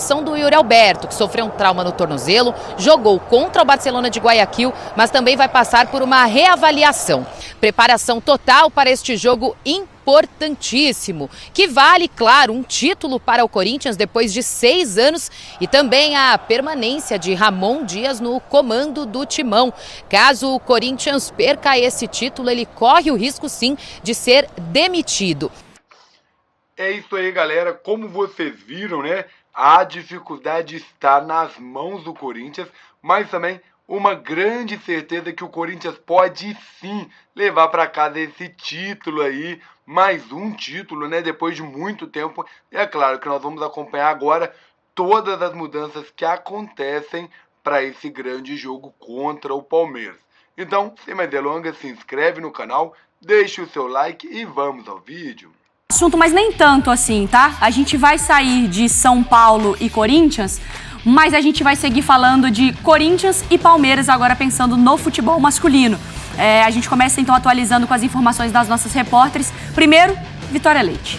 situação do Yuri Alberto, que sofreu um trauma no tornozelo, jogou contra o Barcelona de Guayaquil, mas também vai passar por uma reavaliação. Preparação total para este jogo importantíssimo, que vale, claro, um título para o Corinthians depois de 6 anos e também a permanência de Ramon Dias no comando do timão. Caso o Corinthians perca esse título, ele corre o risco, sim, de ser demitido. É isso aí, galera. Como vocês viram, né? A dificuldade está nas mãos do Corinthians, mas também uma grande certeza que o Corinthians pode sim levar para casa esse título aí, mais um título, né? Depois de muito tempo. E é claro que nós vamos acompanhar agora todas as mudanças que acontecem para esse grande jogo contra o Palmeiras. Então, sem mais delongas, se inscreve no canal, deixe o seu like e vamos ao vídeo. Assunto, mas nem tanto assim, tá? A gente vai sair de São Paulo e Corinthians, mas a gente vai seguir falando de Corinthians e Palmeiras agora pensando no futebol masculino. A gente começa então atualizando com as informações das nossas repórteres. Primeiro, Vitória Leite.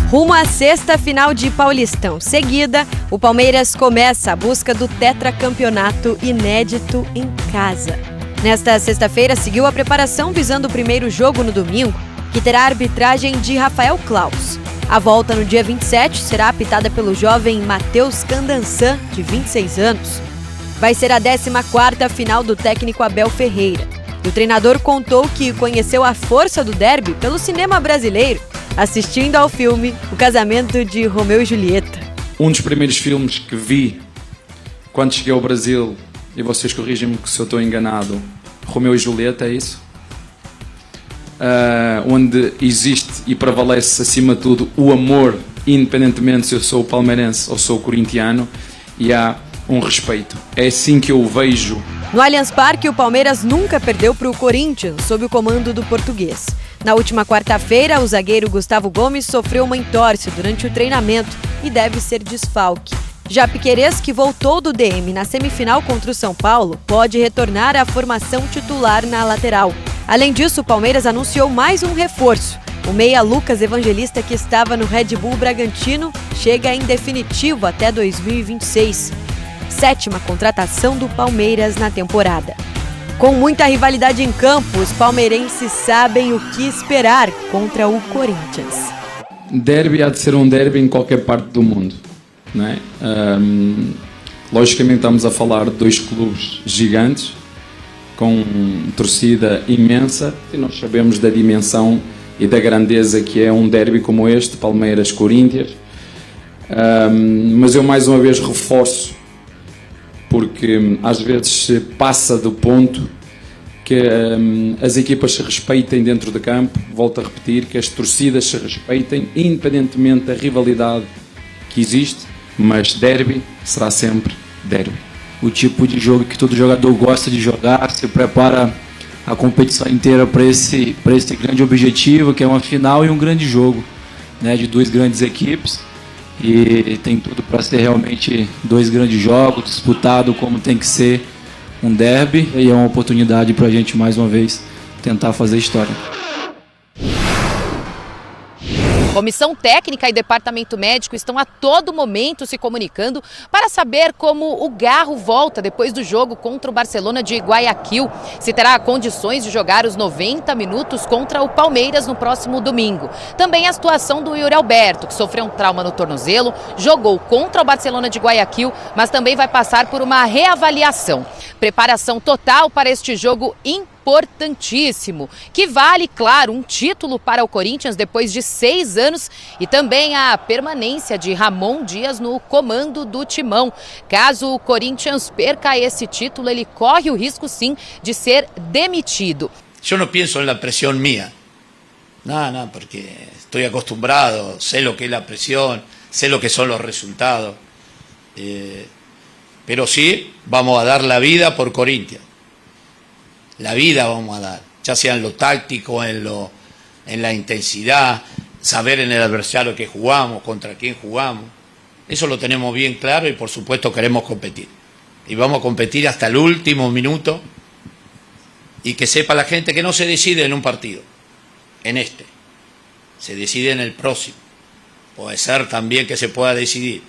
Rumo à sexta final de Paulistão. Seguida, o Palmeiras começa a busca do tetracampeonato inédito em casa. Nesta sexta-feira, seguiu a preparação visando o primeiro jogo no domingo, que terá a arbitragem de Rafael Claus. A volta no dia 27 será apitada pelo jovem Matheus Candançan, de 26 anos. Vai ser a 14ª final do técnico Abel Ferreira. E o treinador contou que conheceu a força do derby pelo cinema brasileiro, assistindo ao filme O Casamento de Romeu e Julieta. Um dos primeiros filmes que vi quando cheguei ao Brasil, e vocês corrigem-me se eu estou enganado, Romeu e Julieta, é isso? Onde existe e prevalece acima de tudo o amor, independentemente se eu sou palmeirense ou sou corintiano, e há um respeito. É assim que eu vejo. No Allianz Parque, o Palmeiras nunca perdeu para o Corinthians, sob o comando do português. Na última quarta-feira, o zagueiro Gustavo Gomes sofreu uma entorse durante o treinamento e deve ser desfalque. Já Piquerez, que voltou do DM na semifinal contra o São Paulo, pode retornar à formação titular na lateral. Além disso, o Palmeiras anunciou mais um reforço. O meia Lucas Evangelista, que estava no Red Bull Bragantino, chega em definitivo até 2026. 7ª contratação do Palmeiras na temporada. Com muita rivalidade em campo, os palmeirenses sabem o que esperar contra o Corinthians. Derby há de ser um derby em qualquer parte do mundo. Não é? Logicamente estamos a falar de 2 clubes gigantes com torcida imensa e nós sabemos da dimensão e da grandeza que é um derby como este, Palmeiras-Corinthians, mas eu mais uma vez reforço, porque às vezes se passa do ponto que as equipas se respeitem dentro de campo. Volto a repetir, que as torcidas se respeitem independentemente da rivalidade que existe, mas derby será sempre derby. O tipo de jogo que todo jogador gosta de jogar, se prepara a competição inteira para esse grande objetivo, que é uma final e um grande jogo, né, de 2 grandes equipes, e tem tudo para ser realmente 2 grandes jogos, disputado como tem que ser um derby, e é uma oportunidade para a gente mais uma vez tentar fazer história. Comissão técnica e departamento médico estão a todo momento se comunicando para saber como o Garro volta depois do jogo contra o Barcelona de Guayaquil. Se terá condições de jogar os 90 minutos contra o Palmeiras no próximo domingo. Também a situação do Yuri Alberto, que sofreu um trauma no tornozelo, jogou contra o Barcelona de Guayaquil, mas também vai passar por uma reavaliação. Preparação total para este jogo importantíssimo, que vale, claro, um título para o Corinthians depois de 6 anos e também a permanência de Ramon Dias no comando do timão. Caso o Corinthians perca esse título, ele corre o risco, sim, de ser demitido. Eu não penso na pressão minha. Não, porque estou acostumbrado, sei o que é a pressão, sei o que são os resultados. Pero sí, vamos a dar la vida por Corinthians. La vida vamos a dar, ya sea en lo táctico, en la intensidad, saber en el adversario que jugamos, contra quién jugamos. Eso lo tenemos bien claro y por supuesto queremos competir. Y vamos a competir hasta el último minuto y que sepa la gente que no se decide en un partido, en este, se decide en el próximo. puede ser también que se pueda decidir.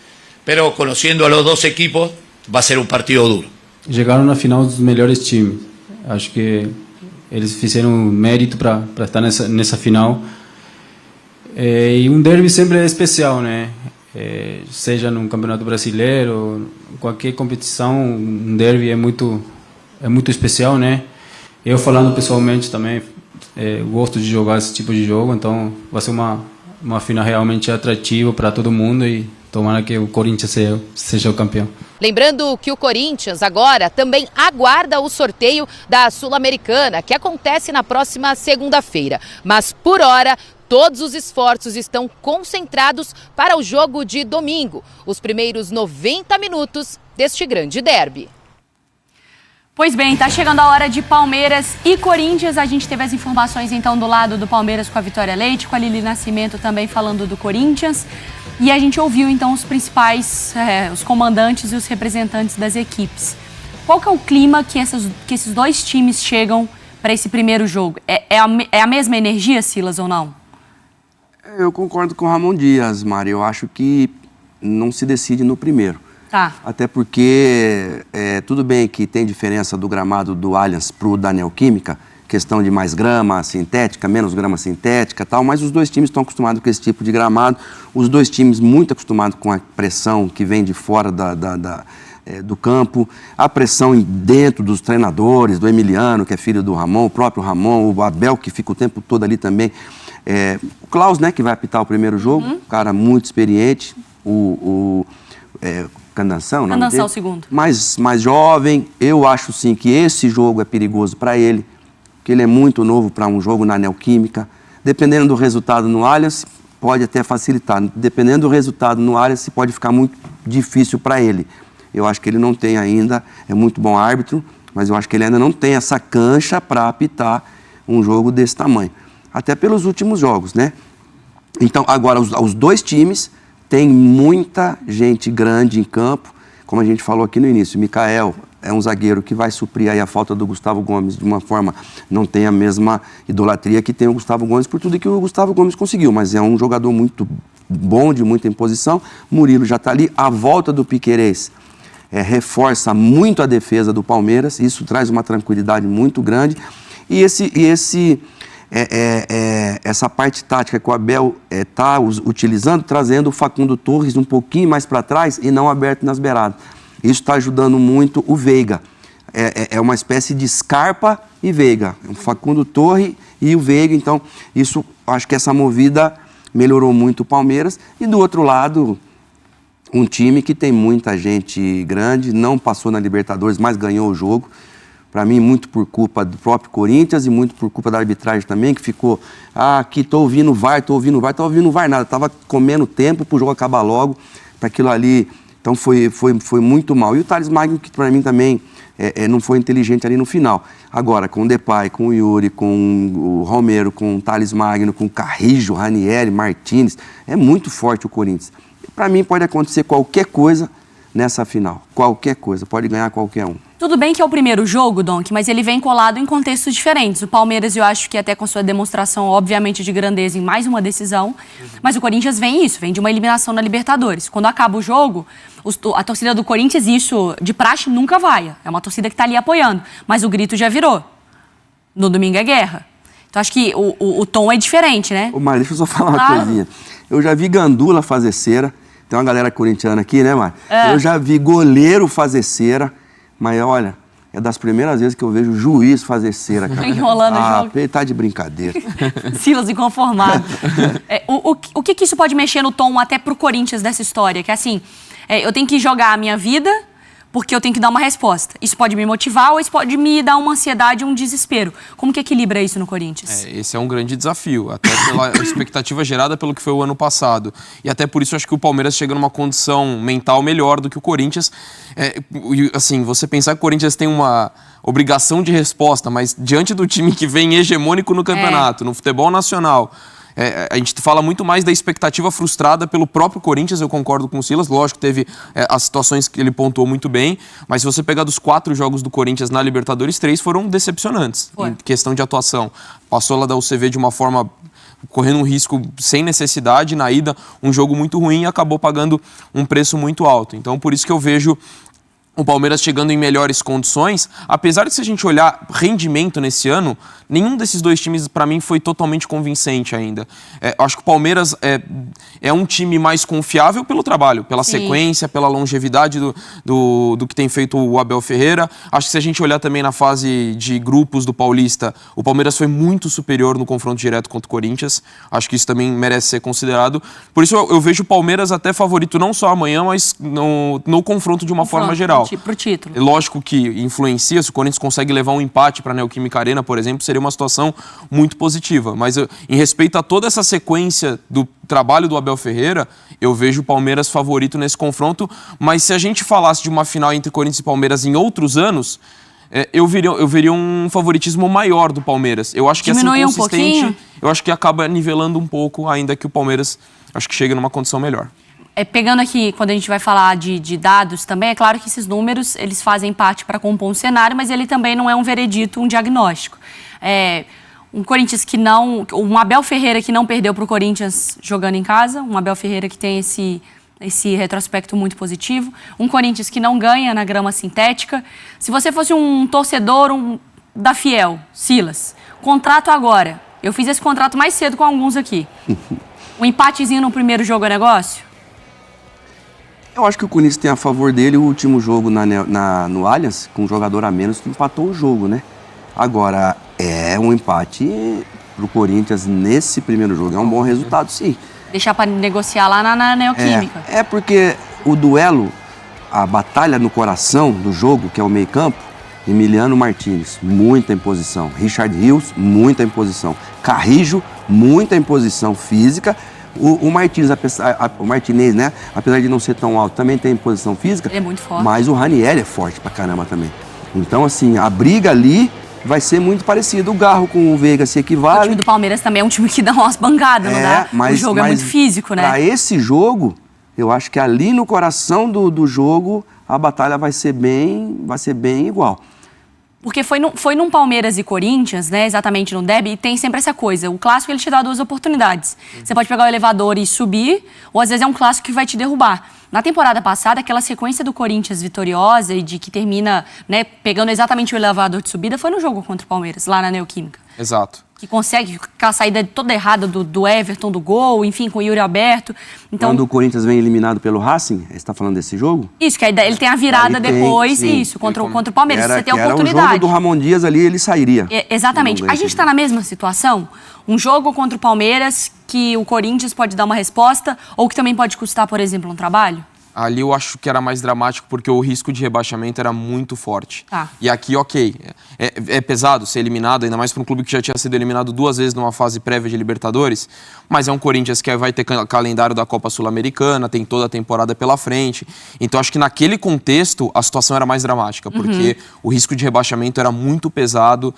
Pero conociendo a los dos equipos, va a ser un partido duro. Chegaram na final dos melhores times. Acho que eles fizeram mérito para estar nessa final. E derby sempre é especial, né? Seja no Campeonato Brasileiro, qualquer competição, derby é muito especial, né? Eu falando pessoalmente também, gosto de jogar esse tipo de jogo, então vai ser uma final realmente atrativa para todo mundo e tomara que o Corinthians seja o campeão. Lembrando que o Corinthians agora também aguarda o sorteio da Sul-Americana, que acontece na próxima segunda-feira. Mas, por hora, todos os esforços estão concentrados para o jogo de domingo, os primeiros 90 minutos deste grande derby. Pois bem, tá chegando a hora de Palmeiras e Corinthians. A gente teve as informações, então, do lado do Palmeiras com a Vitória Leite, com a Lili Nascimento também falando do Corinthians. E a gente ouviu, então, os principais, os comandantes e os representantes das equipes. Qual que é o clima que esses dois times chegam para esse primeiro jogo? É a mesma energia, Silas, ou não? Eu concordo com o Ramon Dias, Mari. Eu acho que não se decide no primeiro. Tá. Até porque, tudo bem que tem diferença do gramado do Allianz para o da Neoquímica, questão de mais grama sintética, menos grama sintética e tal, mas os dois times estão acostumados com esse tipo de gramado, os dois times muito acostumados com a pressão que vem de fora do campo, a pressão dentro dos treinadores, do Emiliano, que é filho do Ramon, o próprio Ramon, o Abel, que fica o tempo todo ali também, o Klaus, né, que vai apitar o primeiro jogo, um cara muito experiente, Candanção, Candanção, segundo. Mais jovem, eu acho sim que esse jogo é perigoso para ele, que ele é muito novo para um jogo na Neoquímica. Dependendo do resultado no Allianz, pode até facilitar. Dependendo do resultado no Allianz, pode ficar muito difícil para ele. Eu acho que ele não tem ainda, é muito bom árbitro, mas eu acho que ele ainda não tem essa cancha para apitar um jogo desse tamanho. Até pelos últimos jogos, né? Então, agora, os dois times têm muita gente grande em campo, como a gente falou aqui no início. Micael é um zagueiro que vai suprir aí a falta do Gustavo Gomes de uma forma, não tem a mesma idolatria que tem o Gustavo Gomes por tudo que o Gustavo Gomes conseguiu, mas é um jogador muito bom, de muita imposição. Murilo já está ali. A volta do Piquerez reforça muito a defesa do Palmeiras, isso traz uma tranquilidade muito grande. E essa parte tática que o Abel está utilizando, trazendo o Facundo Torres um pouquinho mais para trás e não aberto nas beiradas. Isso está ajudando muito o Veiga. É uma espécie de Scarpa e Veiga. O Facundo Torres e o Veiga. Então, isso, acho que essa movida melhorou muito o Palmeiras. E do outro lado, um time que tem muita gente grande, não passou na Libertadores, mas ganhou o jogo. Para mim, muito por culpa do próprio Corinthians e muito por culpa da arbitragem também, que ficou, aqui estou ouvindo o VAR, nada. Estava comendo tempo para o jogo acabar logo, para aquilo ali. Então, foi muito mal. E o Thales Magno, que para mim também não foi inteligente ali no final. Agora, com o Depay, com o Yuri, com o Romero, com o Thales Magno, com o Carrijo, Ranieri, Martínez, é muito forte o Corinthians. Para mim, pode acontecer qualquer coisa nessa final. Qualquer coisa. Pode ganhar qualquer um. Tudo bem que é o primeiro jogo, Donk, mas ele vem colado em contextos diferentes. O Palmeiras, eu acho que até com sua demonstração, obviamente, de grandeza em mais uma decisão, mas o Corinthians vem de uma eliminação na Libertadores. Quando acaba o jogo, a torcida do Corinthians, isso de praxe nunca vai. É uma torcida que está ali apoiando, mas o grito já virou. No domingo é guerra. Então acho que o tom é diferente, né? Mas deixa eu só falar uma coisinha. Eu já vi Gandula fazer cera. Tem uma galera corintiana aqui, né, Mar? Eu já vi goleiro fazer cera. Mas olha, é das primeiras vezes que eu vejo juiz fazer cera, cara. Enrolando o jogo. Ele tá de brincadeira. Silas inconformado. O que isso pode mexer no tom até pro Corinthians dessa história? Que assim, eu tenho que jogar a minha vida porque eu tenho que dar uma resposta. Isso pode me motivar ou isso pode me dar uma ansiedade, um desespero. Como que equilibra isso no Corinthians? Esse é um grande desafio, até pela expectativa gerada pelo que foi o ano passado. E até por isso eu acho que o Palmeiras chega numa condição mental melhor do que o Corinthians. Assim, você pensar que o Corinthians tem uma obrigação de resposta, mas diante do time que vem hegemônico no campeonato, no futebol nacional, a gente fala muito mais da expectativa frustrada pelo próprio Corinthians, eu concordo com o Silas, lógico, teve as situações que ele pontuou muito bem, mas se você pegar dos 4 jogos do Corinthians na Libertadores, 3 foram decepcionantes em questão de atuação. Passou lá da UCV de uma forma correndo um risco sem necessidade, na ida um jogo muito ruim e acabou pagando um preço muito alto. Então por isso que eu vejo o Palmeiras chegando em melhores condições, apesar de se a gente olhar rendimento nesse ano, nenhum desses dois times para mim foi totalmente convincente ainda. Acho que o Palmeiras é um time mais confiável pelo trabalho, pela sequência, pela longevidade do que tem feito o Abel Ferreira. Acho que se a gente olhar também na fase de grupos do Paulista, o Palmeiras foi muito superior no confronto direto contra o Corinthians. Acho que isso também merece ser considerado. Por isso eu vejo o Palmeiras até favorito não só amanhã, mas no confronto de uma forma geral. Pro título. É lógico que influencia, se o Corinthians consegue levar um empate para a Neoquímica Arena, por exemplo, seria uma situação muito positiva. Mas em respeito a toda essa sequência do trabalho do Abel Ferreira, eu vejo o Palmeiras favorito nesse confronto. Mas se a gente falasse de uma final entre Corinthians e Palmeiras em outros anos, eu veria um favoritismo maior do Palmeiras. Eu acho que diminui essa inconsistente, um pouquinho? Eu acho que acaba nivelando um pouco, ainda que o Palmeiras acho que chega numa condição melhor. Pegando aqui, quando a gente vai falar de dados também, é claro que esses números, eles fazem parte para compor um cenário, mas ele também não é um veredito, um diagnóstico. Um Corinthians que não... Um Abel Ferreira que não perdeu para o Corinthians jogando em casa, um Abel Ferreira que tem esse retrospecto muito positivo, um Corinthians que não ganha na grama sintética. Se você fosse um torcedor da Fiel, Silas, contrato agora. Eu fiz esse contrato mais cedo com alguns aqui. Um empatezinho no primeiro jogo é negócio? Eu acho que o Corinthians tem a favor dele o último jogo no Allianz, com um jogador a menos que empatou o jogo, né? Agora, um empate pro Corinthians nesse primeiro jogo. É um bom resultado, sim. Deixar para negociar lá na Neoquímica. Porque o duelo, a batalha no coração do jogo, que é o meio-campo, Emiliano Martínez, muita imposição. Richard Rios, muita imposição. Carrijo, muita imposição física. O Martinez, né? Apesar de não ser tão alto, também tem posição física. Ele é muito forte. Mas o Ranieri é forte pra caramba também. Então, assim, a briga ali vai ser muito parecida. O Garro com o Veiga se equivale. O time do Palmeiras também é um time que dá umas bancadas, não dá? O jogo é muito físico, né? Pra esse jogo, eu acho que ali no coração do jogo, a batalha vai ser bem igual. Porque foi num Palmeiras e Corinthians, né, exatamente no derby, e tem sempre essa coisa. O clássico, ele te dá duas oportunidades. Você pode pegar o elevador e subir, ou às vezes é um clássico que vai te derrubar. Na temporada passada, aquela sequência do Corinthians vitoriosa e de que termina, né, pegando exatamente o elevador de subida, foi no jogo contra o Palmeiras, lá na Neoquímica. Exato. Que consegue aquela saída toda errada do Everton, do gol, enfim, com o Yuri aberto. Então, quando o Corinthians vem eliminado pelo Racing, você está falando desse jogo? Isso, que aí ele tem a virada depois, isso, contra o Palmeiras. Você tem a oportunidade. Era o jogo do Ramon Dias ali, ele sairia. Exatamente. A gente está na mesma situação. Um jogo contra o Palmeiras que o Corinthians pode dar uma resposta ou que também pode custar, por exemplo, um trabalho? Ali eu acho que era mais dramático porque o risco de rebaixamento era muito forte. Tá. E aqui, ok, é pesado ser eliminado, ainda mais para um clube que já tinha sido eliminado 2 vezes numa fase prévia de Libertadores, mas é um Corinthians que vai ter calendário da Copa Sul-Americana, tem toda a temporada pela frente. Então acho que naquele contexto a situação era mais dramática, porque o risco de rebaixamento era muito pesado,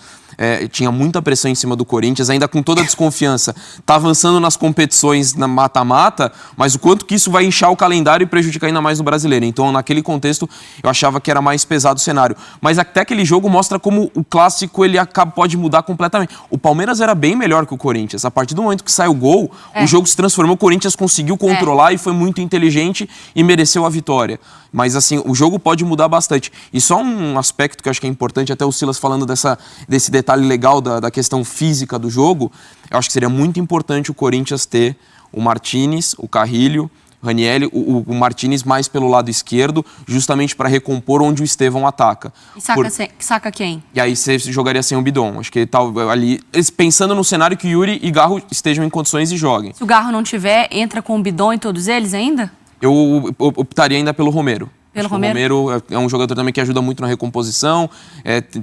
tinha muita pressão em cima do Corinthians, ainda com toda a desconfiança. Tá avançando nas competições na mata-mata, mas o quanto que isso vai inchar o calendário e prejudicar ainda mais no brasileiro. Então, naquele contexto, eu achava que era mais pesado o cenário. Mas até aquele jogo mostra como o clássico ele pode mudar completamente. O Palmeiras era bem melhor que o Corinthians. A partir do momento que sai o gol, o jogo se transformou, o Corinthians conseguiu controlar e foi muito inteligente e mereceu a vitória. Mas, assim, o jogo pode mudar bastante. E só um aspecto que eu acho que é importante, até o Silas falando desse detalhe legal da questão física do jogo, eu acho que seria muito importante o Corinthians ter o Martínez, o Carrilho, Ranieri, o Martínez mais pelo lado esquerdo, justamente para recompor onde o Estevão ataca. E saca quem? E aí você jogaria sem o Bidon. Acho que tal ali, pensando no cenário que Yuri e Garro estejam em condições e joguem. Se o Garro não tiver, entra com o Bidon e todos eles ainda? Eu optaria ainda pelo Romero. Pelo Romero? O Romero é um jogador também que ajuda muito na recomposição,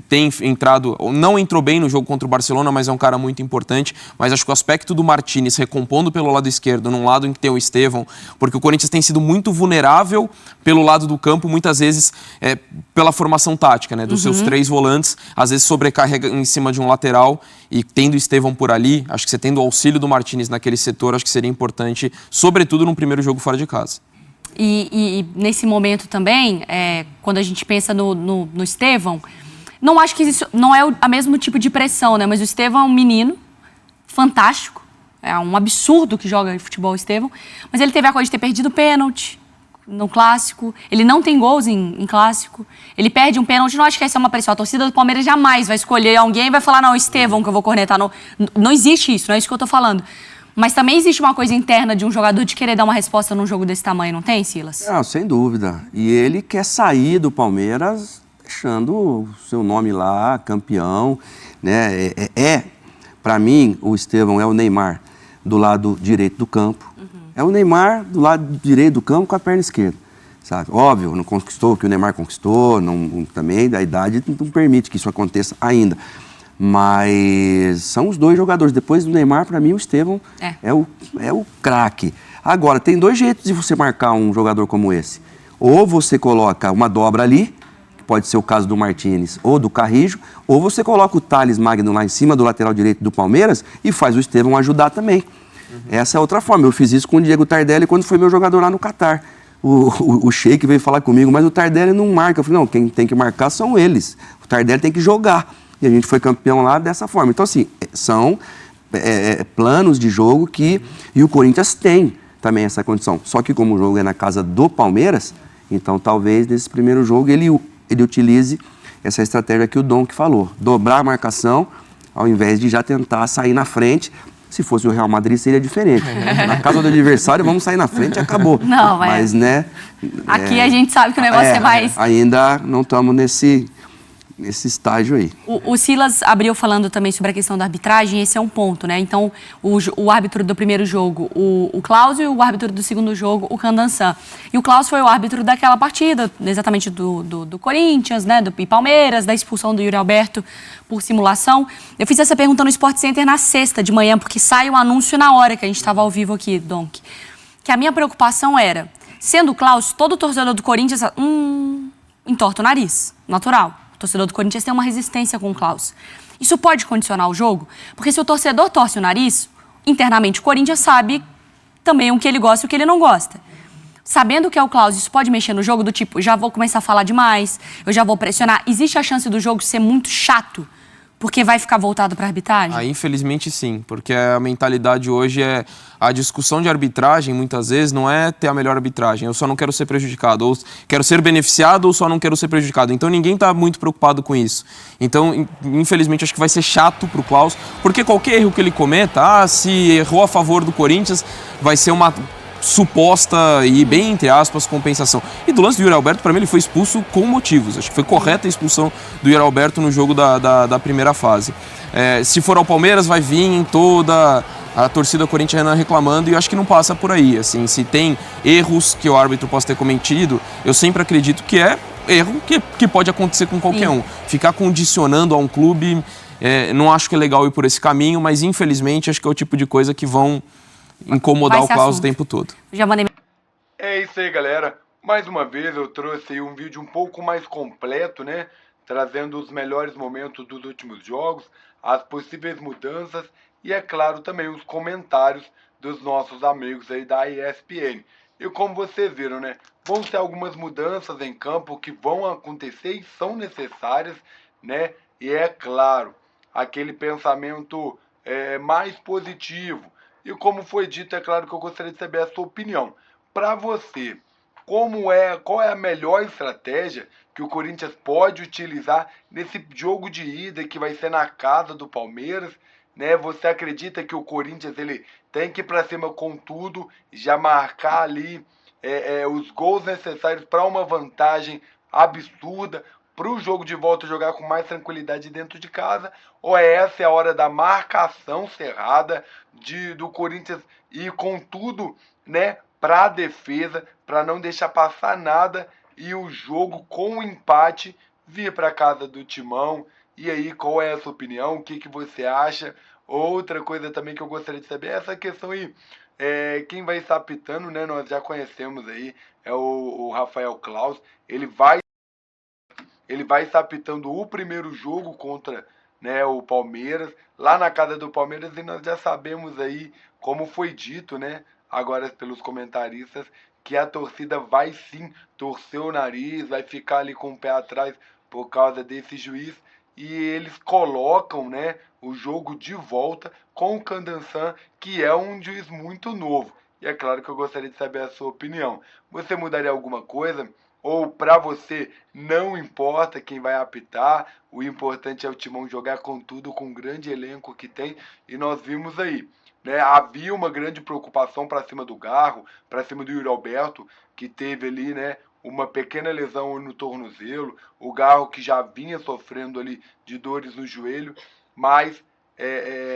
tem entrado, não entrou bem no jogo contra o Barcelona, mas é um cara muito importante. Mas acho que o aspecto do Martínez recompondo pelo lado esquerdo, num lado em que tem o Estevão, porque o Corinthians tem sido muito vulnerável pelo lado do campo, muitas vezes pela formação tática, né, dos seus 3 volantes, às vezes sobrecarrega em cima de um lateral, e tendo o Estevão por ali, acho que você tendo o auxílio do Martínez naquele setor, acho que seria importante, sobretudo num primeiro jogo fora de casa. E nesse momento também, quando a gente pensa no Estevão, não acho que isso não é o mesmo tipo de pressão, né? Mas o Estevão é um menino fantástico, É um absurdo que joga futebol o Estevão. Mas ele teve a coisa de ter perdido pênalti no Clássico. Ele não tem gols em Clássico. Ele perde um pênalti. Não acho que essa é uma pressão. A torcida do Palmeiras jamais vai escolher alguém e vai falar, não, Estevão, que eu vou cornetar. Não existe isso, não é isso que eu tô falando. Mas também existe uma coisa interna de um jogador de querer dar uma resposta num jogo desse tamanho, não tem, Silas? Não, sem dúvida. E ele quer sair do Palmeiras deixando o seu nome lá, campeão, né? Para mim, o Estevão é o Neymar do lado direito do campo. É o Neymar do lado direito do campo com a perna esquerda, sabe? Óbvio, não conquistou o que o Neymar conquistou, também a idade não permite que isso aconteça ainda. Mas são os dois jogadores. Depois do Neymar, para mim, o Estevão é o craque. Agora, tem dois jeitos de você marcar um jogador como esse. Ou você coloca uma dobra ali, que pode ser o caso do Martínez ou do Carrijo, ou você coloca o Thales Magno lá em cima do lateral direito do Palmeiras e faz o Estevão ajudar também. Essa é outra forma. Eu fiz isso com o Diego Tardelli quando foi meu jogador lá no Catar. O Sheik veio falar comigo, mas o Tardelli não marca. Eu falei, não, quem tem que marcar são eles. O Tardelli tem que jogar. E a gente foi campeão lá dessa forma. Então, assim, são planos de jogo que... E o Corinthians tem também essa condição. Só que como o jogo é na casa do Palmeiras, então talvez nesse primeiro jogo ele utilize essa estratégia que o Dom que falou. Dobrar a marcação, ao invés de já tentar sair na frente. Se fosse o Real Madrid, seria diferente. Na casa do adversário, vamos sair na frente e acabou. Não, mas né... Aqui a gente sabe que o negócio é mais... Ainda não estamos nesse estágio aí. O Silas abriu falando também sobre a questão da arbitragem, esse é um ponto, né? Então, o árbitro do primeiro jogo, o Klaus, e o árbitro do segundo jogo, o Candansan. E o Klaus foi o árbitro daquela partida, exatamente do Corinthians, né? Do Palmeiras, da expulsão do Yuri Alberto por simulação. Eu fiz essa pergunta no Sport Center na sexta de manhã, porque sai o anúncio na hora que a gente estava ao vivo aqui, Donk. Que a minha preocupação era, sendo o Klaus, todo torcedor do Corinthians, entorta o nariz, natural. O torcedor do Corinthians tem uma resistência com o Klaus. Isso pode condicionar o jogo? Porque se o torcedor torce o nariz, internamente o Corinthians sabe também o que ele gosta e o que ele não gosta. Sabendo que é o Klaus, isso pode mexer no jogo do tipo, já vou começar a falar demais, eu já vou pressionar. Existe a chance do jogo ser muito chato, porque vai ficar voltado para a arbitragem? Infelizmente sim, porque a mentalidade hoje é... A discussão de arbitragem, muitas vezes, não é ter a melhor arbitragem. Eu só não quero ser prejudicado, ou quero ser beneficiado, ou só não quero ser prejudicado. Então ninguém está muito preocupado com isso. Então, infelizmente, acho que vai ser chato para o Klaus, porque qualquer erro que ele cometa, se errou a favor do Corinthians, vai ser uma suposta e bem, entre aspas, compensação. E do lance do Yuri Alberto, para mim, ele foi expulso com motivos. Acho que foi correta a expulsão do Yuri Alberto no jogo da primeira fase. Se for ao Palmeiras, vai vir em toda a torcida corintiana reclamando, e eu acho que não passa por aí. Assim, se tem erros que o árbitro possa ter cometido, eu sempre acredito que é erro que pode acontecer com qualquer um. Ficar condicionando a um clube, não acho que é legal ir por esse caminho, mas infelizmente acho que é o tipo de coisa que vão incomodar o Klaus o tempo todo. Já mandei... É isso aí, galera. Mais uma vez eu trouxe aí um vídeo um pouco mais completo, né? Trazendo os melhores momentos dos últimos jogos, as possíveis mudanças e, é claro, também os comentários dos nossos amigos aí da ESPN. E como vocês viram, né? Vão ter algumas mudanças em campo que vão acontecer e são necessárias, né? E é claro, aquele pensamento mais positivo. E como foi dito, é claro que eu gostaria de saber a sua opinião. Para você, qual é a melhor estratégia que o Corinthians pode utilizar nesse jogo de ida que vai ser na casa do Palmeiras, né? Você acredita que o Corinthians ele tem que ir para cima com tudo, já marcar ali os gols necessários para uma vantagem absurda, para o jogo de volta jogar com mais tranquilidade dentro de casa? Ou essa é a hora da marcação cerrada, do Corinthians ir com tudo, né, para a defesa, para não deixar passar nada e o jogo com o empate vir para casa do Timão? E aí, qual é a sua opinião? O que você acha? Outra coisa também que eu gostaria de saber é essa questão aí. Quem vai estar apitando, né? Nós já conhecemos aí, é o Rafael Klaus. Ele vai estar apitando o primeiro jogo contra, né, o Palmeiras, lá na casa do Palmeiras, e nós já sabemos aí, como foi dito, né, agora pelos comentaristas, que a torcida vai sim torcer o nariz, vai ficar ali com o pé atrás por causa desse juiz, e eles colocam, né, o jogo de volta com o Candançã, que é um juiz muito novo. E é claro que eu gostaria de saber a sua opinião. Você mudaria alguma coisa? Ou para você não importa quem vai apitar, o importante é o Timão jogar com tudo, com o grande elenco que tem, e nós vimos aí, né? Havia uma grande preocupação para cima do Garro, para cima do Yuri Alberto, que teve ali, né, uma pequena lesão no tornozelo, o Garro que já vinha sofrendo ali de dores no joelho, mas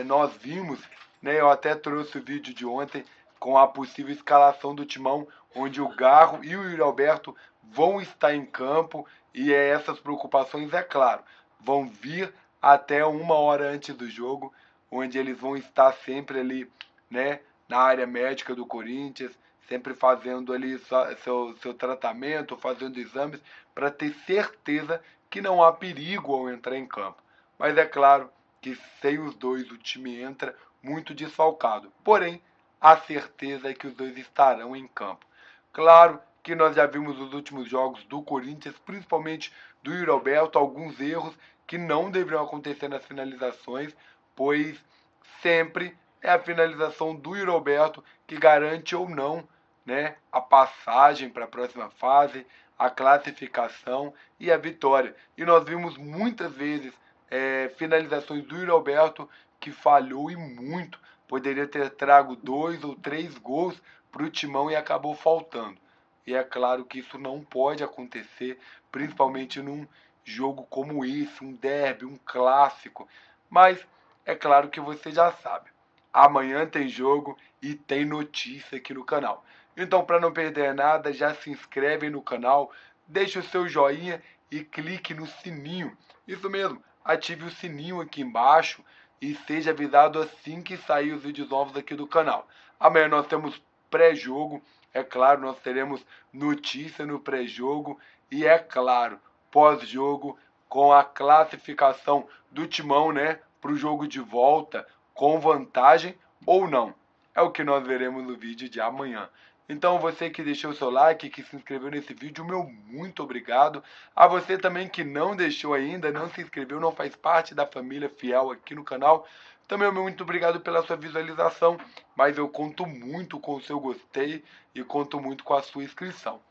nós vimos, né, eu até trouxe o vídeo de ontem com a possível escalação do Timão, onde o Garro e o Yuri Alberto vão estar em campo, e essas preocupações, é claro, vão vir até 1 hora antes do jogo, onde eles vão estar sempre ali, né, na área médica do Corinthians, sempre fazendo ali seu tratamento, fazendo exames, para ter certeza que não há perigo ao entrar em campo. Mas é claro que sem os dois o time entra muito desfalcado. Porém, a certeza é que os dois estarão em campo. Claro que nós já vimos os últimos jogos do Corinthians, principalmente do Yuri Alberto, alguns erros que não deveriam acontecer nas finalizações, pois sempre é a finalização do Yuri Alberto que garante ou não, né, a passagem para a próxima fase, a classificação e a vitória. E nós vimos muitas vezes finalizações do Yuri Alberto que falhou e muito. Poderia ter trago 2 ou 3 gols para o Timão e acabou faltando. E é claro que isso não pode acontecer, principalmente num jogo como esse, um derby, um clássico. Mas é claro que você já sabe. Amanhã tem jogo e tem notícia aqui no canal. Então, para não perder nada, já se inscreve no canal, deixa o seu joinha e clique no sininho. Isso mesmo, ative o sininho aqui embaixo e seja avisado assim que sair os vídeos novos aqui do canal. Amanhã nós temos pré-jogo, é claro, nós teremos notícia no pré-jogo e é claro, pós-jogo com a classificação do Timão, né, para o jogo de volta, com vantagem ou não. É o que nós veremos no vídeo de amanhã. Então você que deixou o seu like, que se inscreveu nesse vídeo, meu muito obrigado. A você também que não deixou ainda, não se inscreveu, não faz parte da família fiel aqui no canal, também meu muito obrigado pela sua visualização, mas eu conto muito com o seu gostei e conto muito com a sua inscrição.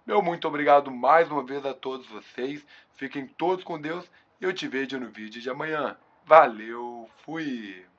Meu muito obrigado mais uma vez a todos vocês, fiquem todos com Deus e eu te vejo no vídeo de amanhã. Valeu, fui!